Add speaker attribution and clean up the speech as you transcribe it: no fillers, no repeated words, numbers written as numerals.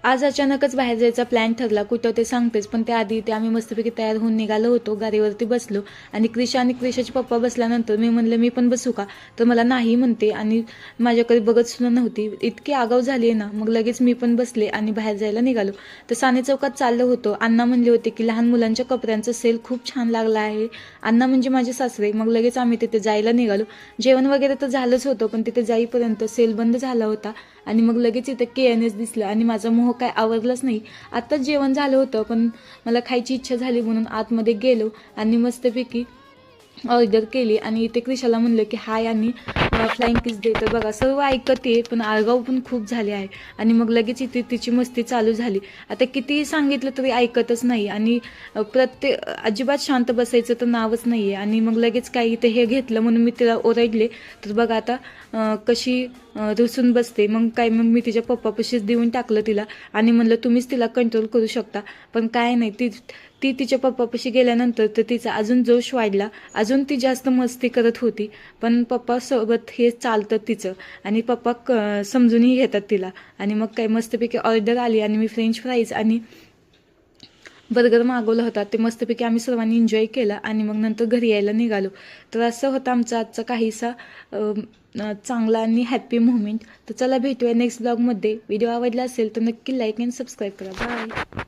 Speaker 1: आज अचानकच बाहेर जायचा प्लॅन ठरला, कुठं ते सांगतेच, पण त्याआधी ते आम्ही मस्तपैकी तयार होऊन निघालो होतो. गाडीवरती बसलो आणि क्रिशाचे पप्पा बसल्यानंतर मी म्हणलं मी पण बसू का, तर मला नाही म्हणते आणि माझ्याकडे बघत सुद्धा नव्हती. इतकी आगाऊ झाली आहे ना. मग लगेच मी पण बसले आणि बाहेर जायला निघालो. तर साने चौकात चाललो होतो. अण्णा म्हणले होते की लहान मुलांच्या कपड्यांचा सेल खूप छान लागला आहे. अण्णा म्हणजे माझे सासरे. मग लगेच आम्ही तिथे जायला निघालो. जेवण वगैरे तर झालंच होतं, पण तिथे जाईपर्यंत सेल बंद झाला होता आणि मग लगेच इथं KNS दिसलं आणि माझा मोह काय आवरलाच नाही. आत्ताच जेवण झालं होतं, पण मला खायची इच्छा झाली म्हणून आतमध्ये गेलो आणि मस्तपैकी ऑर्डर केली आणि इथे क्रिशाला म्हणलं की हाय आणि फ्लाइंग किस दे. तर बघा सर्व ऐकते, पण आळगाव पण खूप झाले आहे आणि मग लगेच इथे तिची मस्ती चालू झाली. आता कितीही सांगितलं तरी ऐकतच नाही आणि अजिबात शांत बसायचं तर नावच नाही आहे. आणि मग लगेच काही इथे हे घेतलं म्हणून मी तिला ओरडले. तर बघा आता कशी रुसून बसते. मग मी तिच्या पप्पापाशीच देऊन टाकलं तिला आणि म्हणलं तुम्हीच तिला कंट्रोल करू शकता. पण काय नाही, ती तिच्या पप्पापाशी गेल्यानंतर तर तिचा अजून जोश वाढला, अजून ती जास्त मस्ती करत होती. पण पप्पासोबत हे चालतं तिचं आणि पप्पा समजूनही घेतात तिला. आणि मग काय मस्तपैकी ऑर्डर आली आणि मी फ्रेंच फ्राईज आणि बर्गर मागवला होता. ते मस्तपैकी आम्ही सर्वांनी एन्जॉय केला आणि मग नंतर घरी यायला निघालो. तर असं होतं आमचा आजचा काहीसा चांगला आणि हॅप्पी मोमेंट. तर चला भेटूया नेक्स्ट ब्लॉगमध्ये. व्हिडिओ आवडला असेल तर नक्की लाईक आणि सबस्क्राईब करा. बाय.